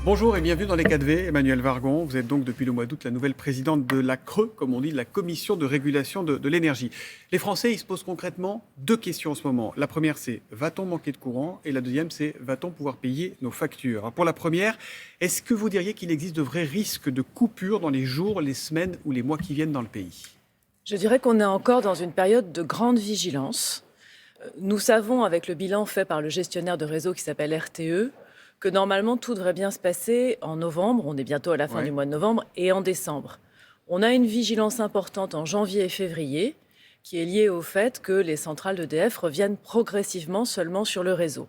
Bonjour et bienvenue dans les 4V, Emmanuel Vargon. Vous êtes donc depuis le mois d'août la nouvelle présidente de la CRE, comme on dit, la Commission de régulation de l'énergie. Les Français, ils se posent concrètement deux questions en ce moment. La première, c'est va-t-on manquer de courant? Et la deuxième, c'est va-t-on pouvoir payer nos factures? Alors pour la première, est-ce que vous diriez qu'il existe de vrais risques de coupure dans les jours, les semaines ou les mois qui viennent dans le pays? Je dirais qu'on est encore dans une période de grande vigilance. Nous savons, avec le bilan fait par le gestionnaire de réseau qui s'appelle RTE, que normalement tout devrait bien se passer en novembre, on est bientôt à la fin du mois de novembre, et en décembre. On a une vigilance importante en janvier et février, qui est liée au fait que les centrales d'EDF reviennent progressivement seulement sur le réseau.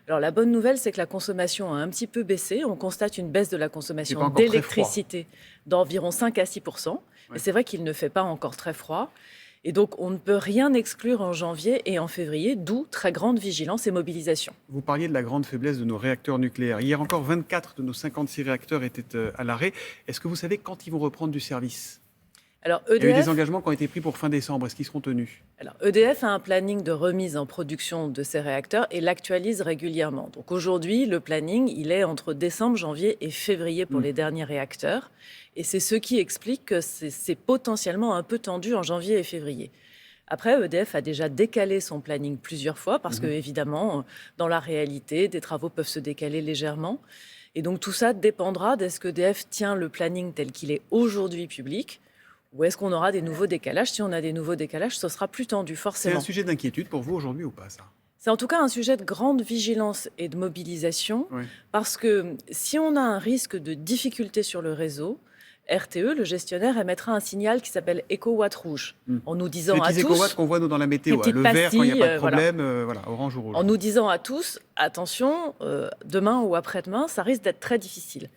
Alors la bonne nouvelle, c'est que la consommation a un petit peu baissé. On constate une baisse de la consommation d'électricité d'environ 5 à 6%. Et c'est vrai qu'il ne fait pas encore très froid. Et donc, on ne peut rien exclure en janvier et en février, d'où très grande vigilance et mobilisation. Vous parliez de la grande faiblesse de nos réacteurs nucléaires. Hier encore, 24 de nos 56 réacteurs étaient à l'arrêt. Est-ce que vous savez quand ils vont reprendre du service? Alors, Il y a eu des engagements qui ont été pris pour fin décembre. Est-ce qu'ils seront tenus? Alors, EDF a un planning de remise en production de ses réacteurs et l'actualise régulièrement. Donc aujourd'hui, le planning, il est entre décembre, janvier et février pour les derniers réacteurs. Et c'est ce qui explique que c'est potentiellement un peu tendu en janvier et février. Après, EDF a déjà décalé son planning plusieurs fois parce que, évidemment, dans la réalité, des travaux peuvent se décaler légèrement. Et donc tout ça dépendra d'est-ce qu'EDF tient le planning tel qu'il est aujourd'hui public. Ou est-ce qu'on aura des nouveaux décalages? Si on a des nouveaux décalages, ce sera plus tendu, forcément. C'est un sujet d'inquiétude pour vous aujourd'hui ou pas, ça? C'est en tout cas un sujet de grande vigilance et de mobilisation, parce que si on a un risque de difficulté sur le réseau, RTE, le gestionnaire, émettra un signal qui s'appelle éco-watt rouge, en nous disant à tous... Les petits éco-watts qu'on voit nous dans la météo, le vert quand il n'y a pas de problème, orange ou rouge. En nous disant à tous, attention, demain ou après-demain, ça risque d'être très difficile.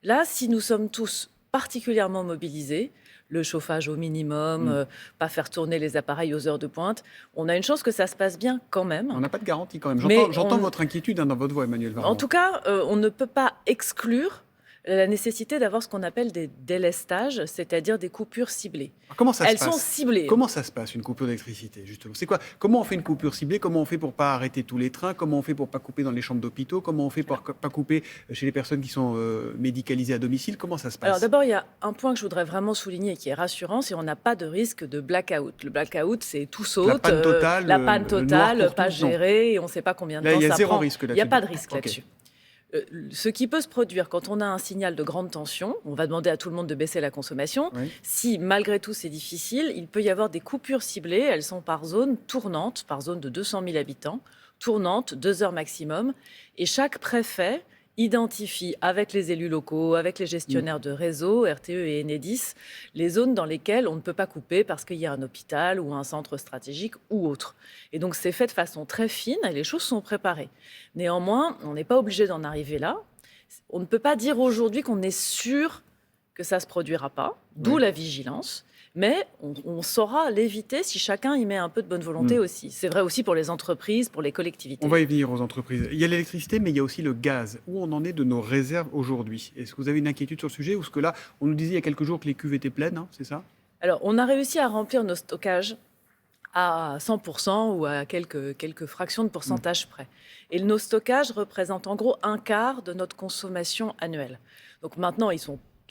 Là, si nous sommes tous particulièrement mobilisés, le chauffage au minimum, pas faire tourner les appareils aux heures de pointe. On a une chance que ça se passe bien quand même. On n'a pas de garantie quand même. J'entends votre inquiétude dans votre voix, Emmanuel Vargon. En tout cas, on ne peut pas exclure la nécessité d'avoir ce qu'on appelle des délestages, c'est-à-dire des coupures ciblées. Alors, comment ça se passe? Elles sont ciblées. Comment ça se passe, une coupure d'électricité, justement? C'est quoi? Comment on fait une coupure ciblée? Comment on fait pour ne pas arrêter tous les trains? Comment on fait pour ne pas couper dans les chambres d'hôpitaux? Comment on fait pour ne pas couper chez les personnes qui sont médicalisées à domicile? Comment ça se passe? Alors d'abord, il y a un point que je voudrais vraiment souligner qui est rassurant, c'est qu'on n'a pas de risque de blackout. Le blackout, c'est tout saute, la panne totale, pas gérée, et on ne sait pas combien de temps ça prend. Il y a zéro risque là-dessus. Il n'y a pas de risque là-dessus. Ce qui peut se produire quand on a un signal de grande tension, on va demander à tout le monde de baisser la consommation. Si malgré tout c'est difficile, il peut y avoir des coupures ciblées. Elles sont par zone tournante, par zone de 200 000 habitants, tournante, 2 heures maximum. Et chaque préfet identifie avec les élus locaux, avec les gestionnaires de réseau, RTE et Enedis, les zones dans lesquelles on ne peut pas couper parce qu'il y a un hôpital ou un centre stratégique ou autre. Et donc c'est fait de façon très fine et les choses sont préparées. Néanmoins, on n'est pas obligé d'en arriver là. On ne peut pas dire aujourd'hui qu'on est sûr que ça ne se produira pas, d'où la vigilance. Mais on saura l'éviter si chacun y met un peu de bonne volonté aussi. C'est vrai aussi pour les entreprises, pour les collectivités. On va y venir aux entreprises. Il y a l'électricité, mais il y a aussi le gaz. Où on en est de nos réserves aujourd'hui? Est-ce que vous avez une inquiétude sur le sujet? Ou est-ce que là, on nous disait il y a quelques jours que les cuves étaient pleines, hein, c'est ça? Alors, on a réussi à remplir nos stockages à 100% ou à quelques fractions de pourcentage près. Et nos stockages représentent en gros un quart de notre consommation annuelle. Donc maintenant, ils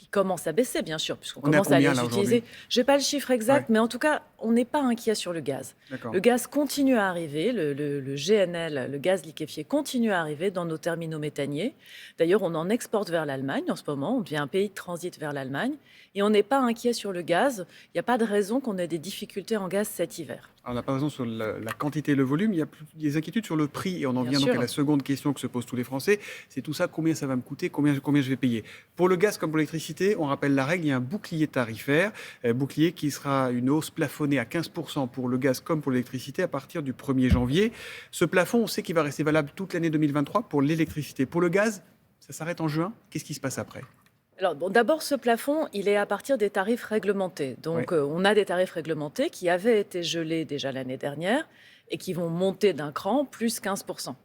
commencent à baisser, bien sûr, puisqu'on commence à les utiliser. Je n'ai pas le chiffre exact, mais en tout cas, on n'est pas inquiet sur le gaz. Le gaz continue à arriver, le GNL, le gaz liquéfié, continue à arriver dans nos terminaux méthaniers. D'ailleurs, on en exporte vers l'Allemagne en ce moment, on devient un pays de transit vers l'Allemagne, et on n'est pas inquiet sur le gaz. Il n'y a pas de raison qu'on ait des difficultés en gaz cet hiver. Alors, on n'a pas raison sur la quantité et le volume, il y a des inquiétudes sur le prix, et on en vient donc à la seconde question que se posent tous les Français, c'est tout ça, combien ça va me coûter, combien je vais payer? Pour le gaz comme pour l'électricité, on rappelle la règle, il y a un bouclier tarifaire, bouclier qui sera une hausse plafonnée à 15% pour le gaz comme pour l'électricité à partir du 1er janvier. Ce plafond, on sait qu'il va rester valable toute l'année 2023 pour l'électricité. Pour le gaz, ça s'arrête en juin, qu'est-ce qui se passe après? Alors, d'abord, ce plafond, il est à partir des tarifs réglementés. Donc, on a des tarifs réglementés qui avaient été gelés déjà l'année dernière et qui vont monter d'un cran, plus 15%.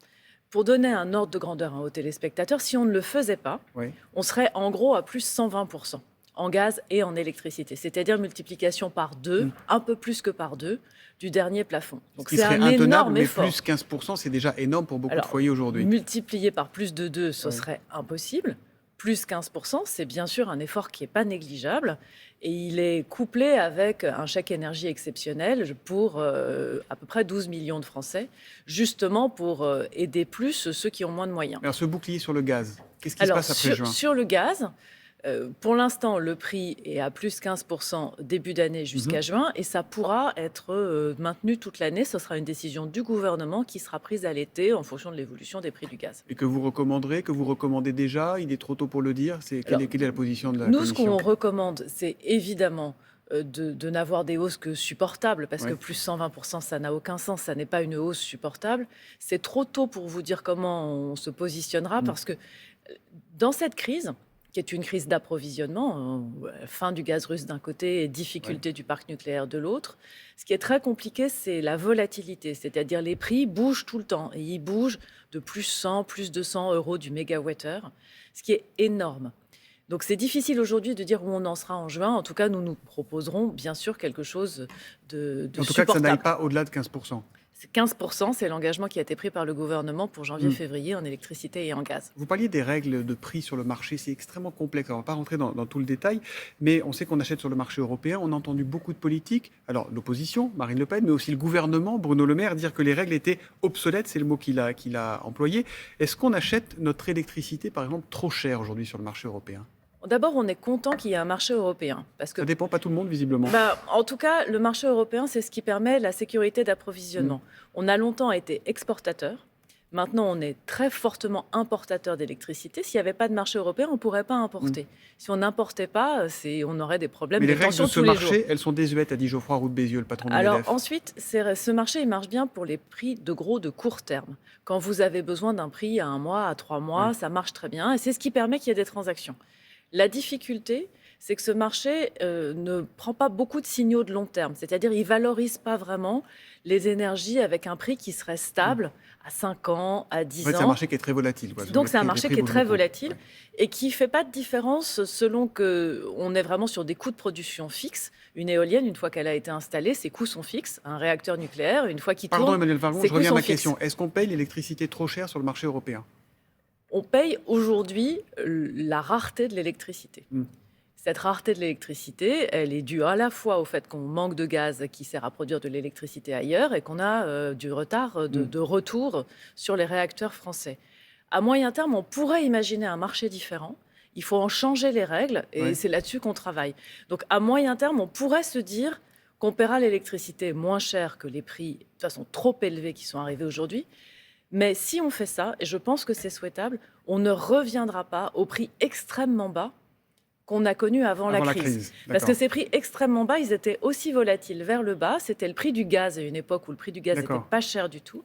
Pour donner un ordre de grandeur aux téléspectateurs, si on ne le faisait pas, on serait en gros à plus 120% en gaz et en électricité. C'est-à-dire multiplication par 2, un peu plus que par 2, du dernier plafond. Donc c'est un énorme effort. Mais plus 15%, c'est déjà énorme pour beaucoup de foyers aujourd'hui. Multiplié par plus de 2, ce serait impossible. plus 15%, c'est bien sûr un effort qui n'est pas négligeable et il est couplé avec un chèque énergie exceptionnel pour à peu près 12 millions de Français, justement pour aider plus ceux qui ont moins de moyens. Alors ce bouclier sur le gaz, qu'est-ce qui se passe après juin ? Sur le gaz, pour l'instant, le prix est à plus 15% début d'année jusqu'à juin et ça pourra être maintenu toute l'année. Ce sera une décision du gouvernement qui sera prise à l'été en fonction de l'évolution des prix du gaz. Et que vous recommanderez, que vous recommandez déjà ? Il est trop tôt pour le dire. Quelle est la position de la Commission ? Nous, ce qu'on recommande, c'est évidemment de n'avoir des hausses que supportables, parce que plus 120%, ça n'a aucun sens, ça n'est pas une hausse supportable. C'est trop tôt pour vous dire comment on se positionnera, parce que dans cette crise, qui est une crise d'approvisionnement, fin du gaz russe d'un côté et difficulté du parc nucléaire de l'autre. Ce qui est très compliqué, c'est la volatilité, c'est-à-dire les prix bougent tout le temps et ils bougent de plus 100, plus 200 euros du mégawattheure, ce qui est énorme. Donc c'est difficile aujourd'hui de dire où on en sera en juin. En tout cas, nous proposerons bien sûr quelque chose de supportable. En tout cas, que ça n'aille pas au-delà de 15%. 15%, c'est l'engagement qui a été pris par le gouvernement pour janvier-février en électricité et en gaz. Vous parliez des règles de prix sur le marché, c'est extrêmement complexe. On ne va pas rentrer dans tout le détail, mais on sait qu'on achète sur le marché européen. On a entendu beaucoup de politiques, alors l'opposition, Marine Le Pen, mais aussi le gouvernement, Bruno Le Maire, dire que les règles étaient obsolètes, c'est le mot qu'il a employé. Est-ce qu'on achète notre électricité, par exemple, trop cher aujourd'hui sur le marché européen ? D'abord, on est content qu'il y ait un marché européen. Parce que, ça dépend pas tout le monde, visiblement. En tout cas, le marché européen, c'est ce qui permet la sécurité d'approvisionnement. On a longtemps été exportateur. Maintenant, on est très fortement importateur d'électricité. S'il n'y avait pas de marché européen, on ne pourrait pas importer. Si on n'importait pas, on aurait des problèmes de tension tous les jours. Mais les règles de ce marché, elles sont désuètes, a dit Geoffroy Roux de Bézieux, le patron de l'EDF. Alors ensuite, ce marché, il marche bien pour les prix de court terme. Quand vous avez besoin d'un prix à 1 mois, à 3 mois, ça marche très bien. Et c'est ce qui permet qu'il y ait des transactions. La difficulté, c'est que ce marché ne prend pas beaucoup de signaux de long terme. C'est-à-dire qu'il ne valorise pas vraiment les énergies avec un prix qui serait stable à 5 ans, à 10 ans. C'est un marché qui est très volatile. Donc c'est un marché qui est très volatile et qui ne fait pas de différence selon qu'on est vraiment sur des coûts de production fixes. Une éolienne, une fois qu'elle a été installée, ses coûts sont fixes. Un réacteur nucléaire, une fois qu'il tourne, Emmanuel Vargon, je reviens à ma question. Fixes. Est-ce qu'on paye l'électricité trop cher sur le marché européen ? On paye aujourd'hui la rareté de l'électricité. Cette rareté de l'électricité, elle est due à la fois au fait qu'on manque de gaz qui sert à produire de l'électricité ailleurs et qu'on a du retard de retour sur les réacteurs français. À moyen terme, on pourrait imaginer un marché différent. Il faut en changer les règles et c'est là-dessus qu'on travaille. Donc à moyen terme, on pourrait se dire qu'on paiera l'électricité moins cher que les prix de toute façon trop élevés qui sont arrivés aujourd'hui. Mais si on fait ça, et je pense que c'est souhaitable, on ne reviendra pas au prix extrêmement bas qu'on a connu avant la crise. Parce que ces prix extrêmement bas, ils étaient aussi volatiles vers le bas. C'était le prix du gaz à une époque où le prix du gaz n'était pas cher du tout.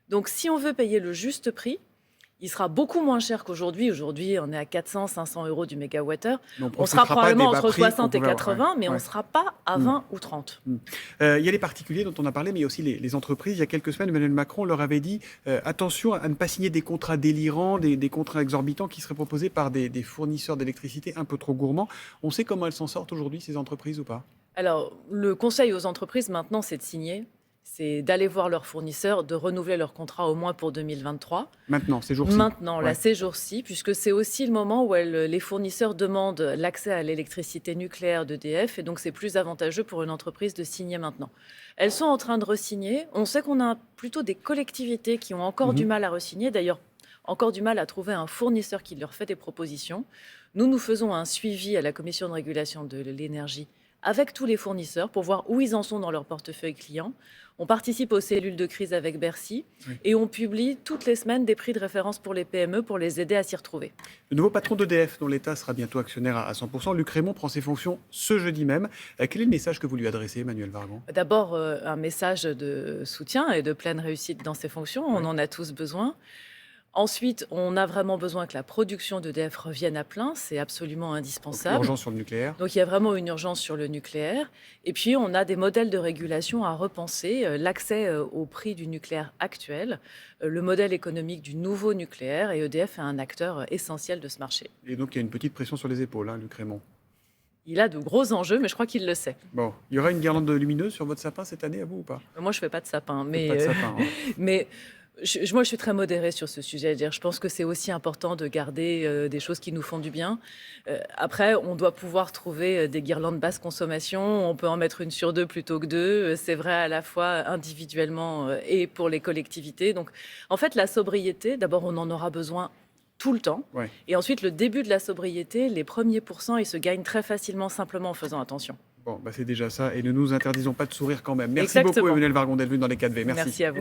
Donc si on veut payer le juste prix, il sera beaucoup moins cher qu'aujourd'hui. Aujourd'hui, on est à 400, 500 euros du mégawattheure. On sera probablement entre 60 et 80, mais on ne sera pas à 20 ou 30. Il y a les particuliers dont on a parlé, mais il y a aussi les entreprises. Il y a quelques semaines, Emmanuel Macron leur avait dit attention à ne pas signer des contrats délirants, des contrats exorbitants qui seraient proposés par des fournisseurs d'électricité un peu trop gourmands. On sait comment elles s'en sortent aujourd'hui, ces entreprises, ou pas ? Alors, le conseil aux entreprises, maintenant, c'est de signer. C'est d'aller voir leurs fournisseurs, de renouveler leur contrat au moins pour 2023. Maintenant, ces jours-ci. Maintenant, là, ces jours-ci, puisque c'est aussi le moment où les fournisseurs demandent l'accès à l'électricité nucléaire d'EDF, et donc c'est plus avantageux pour une entreprise de signer maintenant. Elles sont en train de re-signer. On sait qu'on a plutôt des collectivités qui ont encore du mal à re-signer, d'ailleurs encore du mal à trouver un fournisseur qui leur fait des propositions. Nous faisons un suivi à la Commission de régulation de l'énergie avec tous les fournisseurs pour voir où ils en sont dans leur portefeuille client. On participe aux cellules de crise avec Bercy et on publie toutes les semaines des prix de référence pour les PME pour les aider à s'y retrouver. Le nouveau patron d'EDF, dont l'État sera bientôt actionnaire à 100%, Luc Rémont, prend ses fonctions ce jeudi même. Quel est le message que vous lui adressez, Emmanuel Vargon ? D'abord, un message de soutien et de pleine réussite dans ses fonctions. On en a tous besoin. Ensuite, on a vraiment besoin que la production d'EDF revienne à plein. C'est absolument indispensable. Donc, urgence sur le nucléaire. Donc, il y a vraiment une urgence sur le nucléaire. Et puis, on a des modèles de régulation à repenser. L'accès au prix du nucléaire actuel, le modèle économique du nouveau nucléaire. Et EDF est un acteur essentiel de ce marché. Et donc, il y a une petite pression sur les épaules, Luc Rémont. Il a de gros enjeux, mais je crois qu'il le sait. Bon, il y aura une guirlande lumineuse sur votre sapin cette année, à vous ou pas ? Moi, je ne fais pas de sapin. Pas de sapin, mais Moi, je suis très modérée sur ce sujet. Je pense que c'est aussi important de garder des choses qui nous font du bien. Après, on doit pouvoir trouver des guirlandes basse consommation. On peut en mettre une sur deux plutôt que deux. C'est vrai à la fois individuellement et pour les collectivités. Donc, en fait, la sobriété, d'abord, on en aura besoin tout le temps. Ouais. Et ensuite, le début de la sobriété, les premiers pourcents, ils se gagnent très facilement simplement en faisant attention. Bon, c'est déjà ça. Et ne nous interdisons pas de sourire quand même. Merci Exactement. beaucoup, Emmanuelle Vargon, d'être venue dans les 4V. Merci. Merci à vous.